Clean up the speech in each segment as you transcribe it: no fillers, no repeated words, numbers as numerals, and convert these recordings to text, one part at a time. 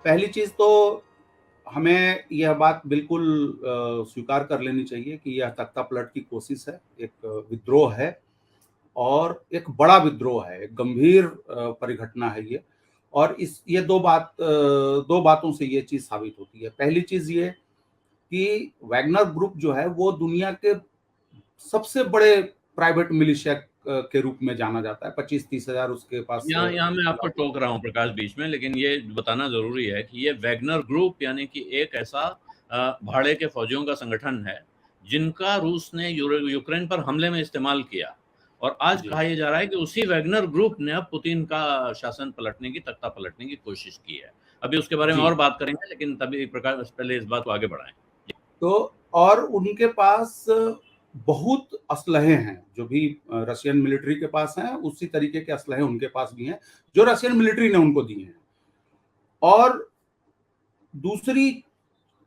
पहली चीज तो हमें यह बात बिल्कुल स्वीकार कर लेनी चाहिए कि यह तख्तापलट की कोशिश है, एक विद्रोह है और एक बड़ा विद्रोह है, एक गंभीर परिघटना है ये। और ये दो बातों से ये चीज साबित होती है। पहली चीज ये कि वैगनर ग्रुप जो है वो दुनिया के सबसे बड़े प्राइवेट मिलिशिया के रूप में जाना जाता है। 25-30 हजार उसके पास यहाँ यहाँ मैं आपको टोक रहा हूँ प्रकाश बीच में, लेकिन ये बताना जरूरी है कि ये वैगनर ग्रुप यानी कि एक ऐसा भाड़े के फौजियों का संगठन है जिनका रूस ने यूक्रेन पर हमले में इस्तेमाल किया, और आज कहा यह जा रहा है कि उसी वैगनर ग्रुप ने अब पुतिन का शासन पलटने की, तख्ता पलटने की कोशिश की है। अभी उसके बारे में और बात करेंगे, लेकिन तभी प्रकाश पहले इस बात को आगे बढ़ाएं। तो और उनके पास बहुत असलहे हैं, जो भी रशियन मिलिट्री के पास हैं उसी तरीके के असलहे उनके पास भी हैं जो रशियन मिलिट्री ने उनको दिए हैं। और दूसरी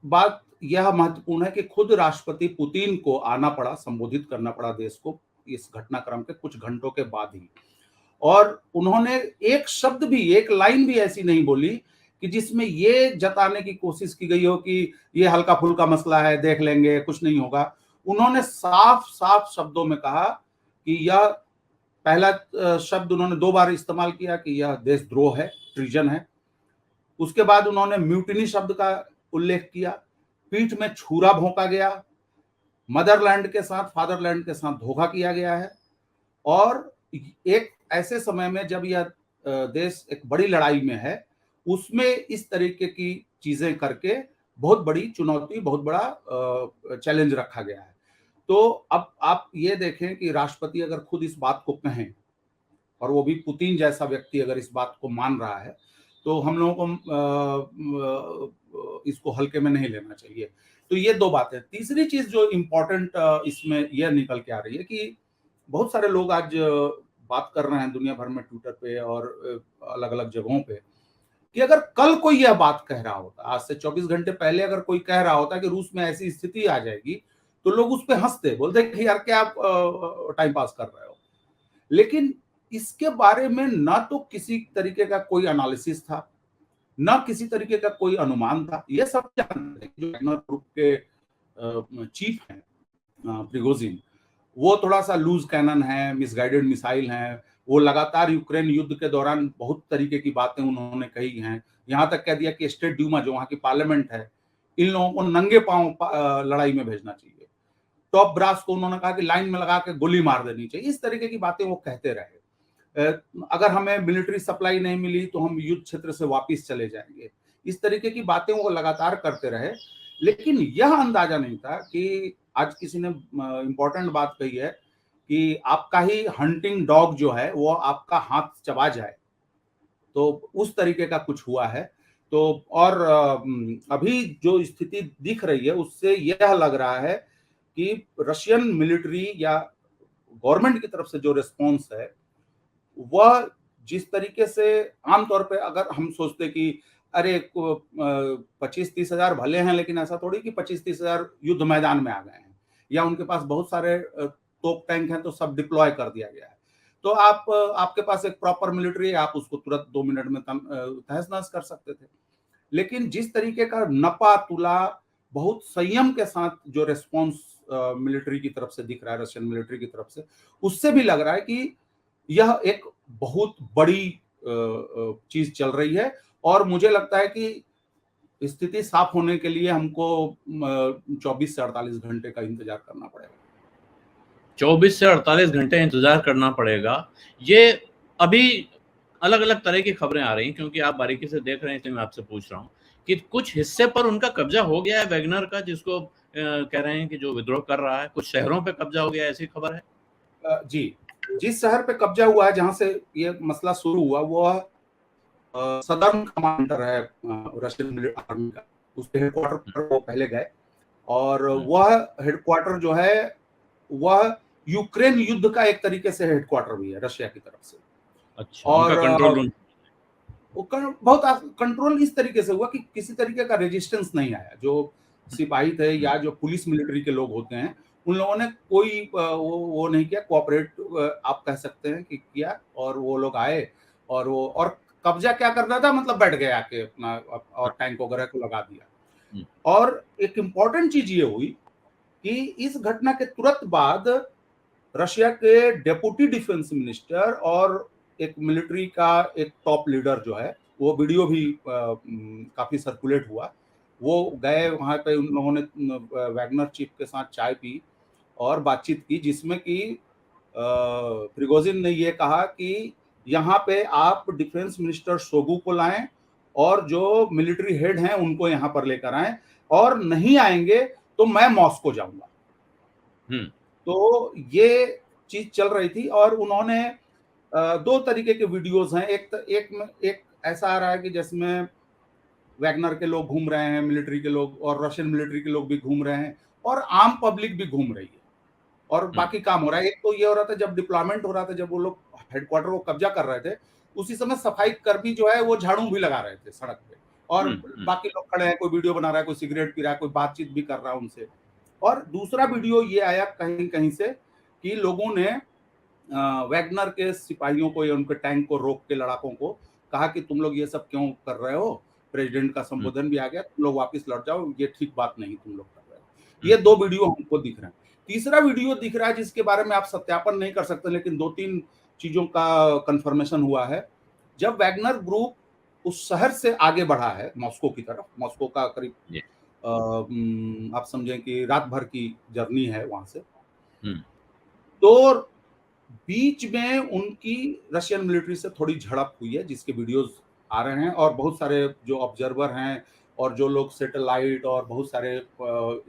बात यह महत्वपूर्ण है कि खुद राष्ट्रपति पुतिन को आना पड़ा, संबोधित करना पड़ा देश को इस घटनाक्रम के कुछ घंटों के बाद ही। और उन्होंने एक शब्द भी, एक लाइन भी ऐसी नहीं बोली कि जिसमें ये जताने की कोशिश की गई हो कि ये हल्का फुल्का मसला है, देख लेंगे, कुछ नहीं होगा। उन्होंने साफ साफ शब्दों में कहा कि यह पहला शब्द उन्होंने 2 बार इस्तेमाल किया कि यह देशद्रोह है, ट्रीजन है। उसके बाद उन्होंने म्यूटिनी शब्द का उल्लेख किया, पीठ में छुरा भोंका गया, मदरलैंड के साथ, फादरलैंड के साथ धोखा किया गया है। और एक ऐसे समय में जब यह देश एक बड़ी लड़ाई में है, उसमें इस तरीके की चीजें करके बहुत बड़ी चुनौती, बहुत बड़ा चैलेंज रखा गया है। तो अब आप ये देखें कि राष्ट्रपति अगर खुद इस बात को कहें और वो भी पुतिन जैसा व्यक्ति अगर इस बात को मान रहा है, तो हम लोगों को इसको हल्के में नहीं लेना चाहिए। तो ये 2 बातें। तीसरी चीज जो इम्पोर्टेंट इसमें यह निकल के आ रही है कि बहुत सारे लोग आज बात कर रहे हैं दुनिया भर में, ट्विटर पे और अलग अलग जगहों पे, कि अगर कल कोई यह बात कह रहा होता, आज से 24 घंटे पहले अगर कोई कह रहा होता कि रूस में ऐसी स्थिति आ जाएगी, तो लोग उस पर हंसते, बोलते कि यार क्या आप टाइम पास कर रहे हो। लेकिन इसके बारे में ना तो किसी तरीके का कोई एनालिसिस था, ना किसी तरीके का कोई अनुमान था। ये सब जानते हैं जो वैगनर ग्रुप के चीफ हैं प्रिगोजिन, वो थोड़ा सा लूज कैनन है, मिसगाइडेड मिसाइल हैं। वो लगातार यूक्रेन युद्ध के दौरान बहुत तरीके की बातें उन्होंने कही हैं, यहाँ तक कह दिया कि स्टेट ड्यूमा जो वहाँ की पार्लियामेंट है, इन लोगों को नंगे पांव लड़ाई में भेजना चाहिए। टॉप ब्रास को उन्होंने कहा कि लाइन में लगा के गोली मार देनी चाहिए। इस तरीके की बातें वो कहते रहे। अगर हमें मिलिट्री सप्लाई नहीं मिली तो हम युद्ध क्षेत्र से वापस चले जाएंगे। इस तरीके की बातें वो लगातार करते रहे। लेकिन यह अंदाजा नहीं था कि आज किसी ने इंपॉर्टेंट बात कही है कि आपका ही हंटिंग डॉग जो है वो आपका हाथ चबा जाए, तो उस तरीके का कुछ हुआ है। तो और अभी जो स्थिति दिख रही है उससे यह लग रहा है कि रशियन मिलिट्री या गवर्नमेंट की तरफ से जो रिस्पॉन्स है वह जिस तरीके से, आमतौर पे अगर हम सोचते कि अरे 25-30 हजार भले हैं, लेकिन ऐसा थोड़ी कि 25-30 हजार युद्ध मैदान में आ गए हैं या उनके पास बहुत सारे तोप टैंक हैं तो सब डिप्लॉय कर दिया गया है। तो आपके पास एक प्रॉपर मिलिट्री है, आप उसको तुरंत 2 मिनट में तहस नहस कर सकते थे। लेकिन जिस तरीके का नपा तुला, बहुत संयम के साथ जो रेस्पॉन्स मिलिट्री की तरफ से दिख रहा है, रशियन मिलिट्री की तरफ से, उससे भी लग रहा है कि यह एक बहुत बड़ी चीज चल रही है। और मुझे लगता है कि स्थिति साफ होने के लिए हमको 24 से 48 घंटे का इंतजार करना पड़ेगा। 24 से 48 घंटे इंतजार करना पड़ेगा। ये अभी अलग अलग तरह की खबरें आ रही हैं, क्योंकि आप बारीकी से देख रहे हैं इसलिए मैं आपसे पूछ रहा हूँ कि कुछ हिस्से पर उनका कब्जा हो गया है वैगनर का, जिसको कह रहे हैं कि जो विद्रोह कर रहा है, कुछ शहरों पे कब्जा हो गया है, ऐसी खबर है। जी, जिस शहर पे कब्जा हुआ है, जहां से ये मसला शुरू हुआ, वो सदर्न कमांडर है रशियन आर्मी का, उसके हेडक्वार्टर पर वो पहले गए। और वह हेडक्वार्टर जो है वह यूक्रेन युद्ध का एक तरीके से हेडक्वार्टर भी है रशिया की तरफ से। अच्छा, और उनका कंट्रोल रूम बहुत कंट्रोल इस तरीके से हुआ कि किसी तरीके का रेजिस्टेंस नहीं आया। जो सिपाही थे या जो पुलिस मिलिट्री के लोग होते हैं, उन लोगों ने कोई वो नहीं किया, कोऑपरेट आप कह सकते हैं कि किया। और वो लोग आए और कब्जा क्या करना था, मतलब बैठ गया आके अपना और टैंक वगैरह को लगा दिया। हम्म, और एक इम्पोर्टेंट चीज ये हुई कि इस घटना के तुरंत बाद रशिया के डेप्यूटी डिफेंस मिनिस्टर और एक मिलिट्री का एक टॉप लीडर जो है, वो वीडियो भी काफी सर्कुलेट हुआ। वो गए वहां पे, उन लोगों ने वैगनर चीफ के साथ चाय पी और बातचीत की, जिसमें कि प्रिगोजिन ने ये कहा कि यहाँ पे आप डिफेंस मिनिस्टर शोगू को लाएं और जो मिलिट्री हेड हैं उनको यहाँ पर लेकर आएं, और नहीं आएंगे तो मैं मॉस्को जाऊंगा। तो ये चीज चल रही थी। और उन्होंने दो तरीके के वीडियोस हैं, एक ऐसा आ रहा है कि जिसमें वैगनर के लोग घूम रहे हैं, मिलिट्री के लोग और रशियन मिलिट्री के लोग भी घूम रहे हैं, और आम पब्लिक भी घूम रही है और बाकी काम हो रहा है। एक तो ये हो रहा था जब डिप्लॉयमेंट हो रहा था, जब वो लोग हेडक्वार्टर को कब्जा कर रहे थे, उसी समय सफाई कर्मी जो है वो झाड़ू भी लगा रहे थे सड़क पे, और बाकी लोग खड़े हैं, कोई वीडियो बना रहा है, कोई सिगरेट पी रहा है, कोई बातचीत भी कर रहा है उनसे। और दूसरा वीडियो ये आया कहीं कहीं से कि लोगों ने वैगनर के सिपाहियों को या उनके टैंक को रोक के, लड़ाकों को कहा कि तुम लोग ये सब क्यों कर रहे हो, प्रेसिडेंट का संबोधन भी आ गया, तुम लोग वापस लौट जाओ, ये ठीक बात नहीं तुम लोग कर रहे हो। ये दो वीडियो हमको दिख रहे हैं। तीसरा वीडियो दिख रहा है जिसके बारे में आप सत्यापन नहीं कर सकते, लेकिन दो तीन चीजों का कंफर्मेशन हुआ है। जब वैगनर ग्रुप उस शहर से आगे बढ़ा है मॉस्को की तरफ, मॉस्को का करीब आप समझें कि रात भर की जर्नी है वहां से, तो बीच में उनकी रशियन मिलिट्री से थोड़ी झड़प हुई है, जिसके वीडियोस आ रहे हैं। और बहुत सारे जो ऑब्जर्वर हैं और जो लोग सैटेलाइट और बहुत सारे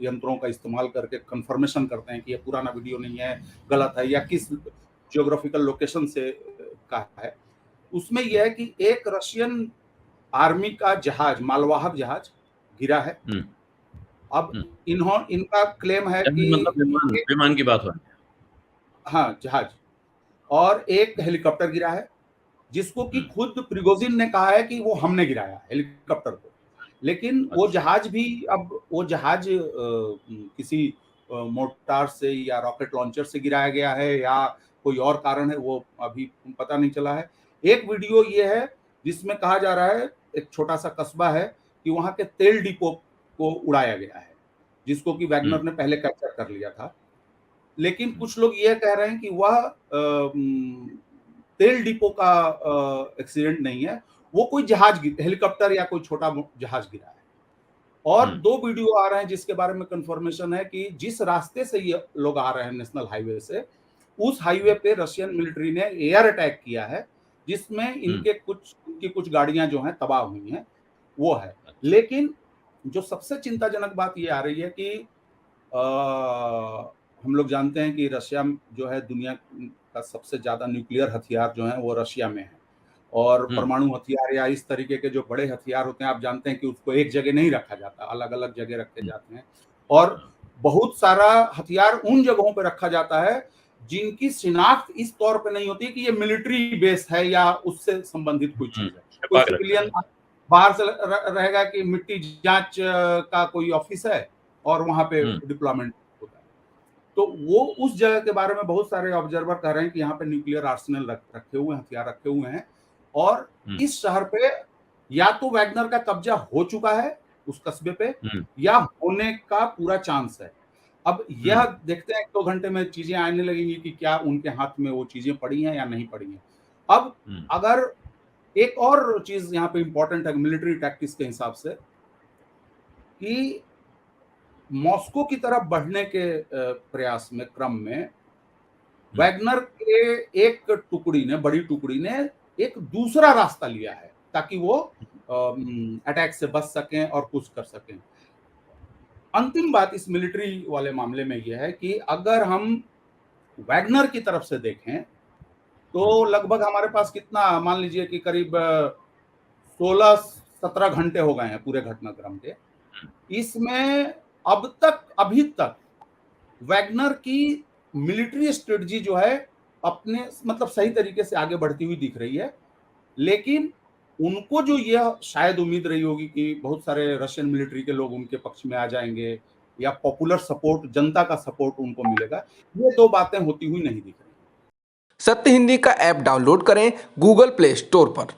यंत्रों का इस्तेमाल करके कंफर्मेशन करते हैं कि ये पुराना वीडियो नहीं है, गलत है, या किस जियोग्राफिकल लोकेशन से का है, उसमें यह है कि एक रशियन आर्मी का जहाज, मालवाहक जहाज गिरा है। अब इनका क्लेम है कि मतलब विमान की बात हो रही है। हाँ, जहाज, और एक हेलीकॉप्टर गिरा है, जिसको कि खुद प्रिगोजिन ने कहा है कि वो हमने गिराया हेलीकॉप्टर को। लेकिन वो जहाज भी, अब वो जहाज किसी मोर्टार से या रॉकेट लॉन्चर से गिराया गया है या कोई और कारण है, वो अभी पता नहीं चला है। एक वीडियो ये है जिसमें कहा जा रहा है, एक छोटा सा कस्बा है, कि वहां के तेल डिपो को उड़ाया गया है, जिसको कि वैगनर ने पहले कैप्चर कर लिया था। लेकिन कुछ लोग ये कह रहे हैं कि वह तेल डिपो का एक्सीडेंट नहीं है, वो कोई जहाज, हेलीकॉप्टर या कोई छोटा जहाज गिरा है। और दो वीडियो आ रहे हैं जिसके बारे में कंफर्मेशन है कि जिस रास्ते से ये लोग आ रहे हैं नेशनल हाईवे से, उस हाईवे पे रशियन मिलिट्री ने एयर अटैक किया है, जिसमें इनकी कुछ गाड़ियां जो हैं तबाह हुई हैं, वो है। लेकिन जो सबसे चिंताजनक बात ये आ रही है कि हम लोग जानते हैं कि रशिया जो है दुनिया का सबसे ज्यादा न्यूक्लियर हथियार जो है वो रशिया में है, और परमाणु हथियार या इस तरीके के जो बड़े हथियार होते हैं, आप जानते हैं कि उसको एक जगह नहीं रखा जाता, अलग अलग जगह रखे जाते हैं। और बहुत सारा हथियार उन जगहों पर रखा जाता है जिनकी शिनाख्त इस तौर पे नहीं होती कि ये मिलिट्री बेस है या उससे संबंधित कोई चीज है। कोई सिविलियन बाहर से रहेगा कि मिट्टी जांच का कोई ऑफिस है और वहां पे डिप्लॉयमेंट होता है, तो वो उस जगह के बारे में बहुत सारे ऑब्जर्वर कह रहे हैं कि यहाँ पे न्यूक्लियर आर्सेनल रखे हुए, हथियार रखे हुए हैं, और इस शहर पे या तो वैगनर का कब्जा हो चुका है उस कस्बे पे, या होने का पूरा चांस है। अब यह देखते हैं 1-2 घंटे में चीजें आने लगेंगी कि क्या उनके हाथ में वो चीजें पड़ी हैं या नहीं पड़ी हैं। अब अगर एक और चीज यहाँ पे इंपॉर्टेंट है मिलिट्री टैक्टिक्स के हिसाब से, कि मॉस्को की तरफ बढ़ने के प्रयास में, क्रम में, वैगनर के एक टुकड़ी ने, बड़ी टुकड़ी ने एक दूसरा रास्ता लिया है ताकि वो अटैक से बच सकें और कुछ कर सकें। अंतिम बात इस मिलिट्री वाले मामले में यह है कि अगर हम वैगनर की तरफ से देखें तो लगभग हमारे पास कितना, मान लीजिए कि करीब 16-17 घंटे हो गए हैं पूरे घटनाक्रम के। इसमें अभी तक वैगनर की मिलिट्री स्ट्रेटजी जो है अपने मतलब सही तरीके से आगे बढ़ती हुई दिख रही है। लेकिन उनको जो यह शायद उम्मीद रही होगी कि बहुत सारे रशियन मिलिट्री के लोग उनके पक्ष में आ जाएंगे या पॉपुलर सपोर्ट, जनता का सपोर्ट उनको मिलेगा, ये दो बातें होती हुई नहीं दिख रही। सत्य हिंदी का ऐप डाउनलोड करें गूगल प्ले स्टोर पर।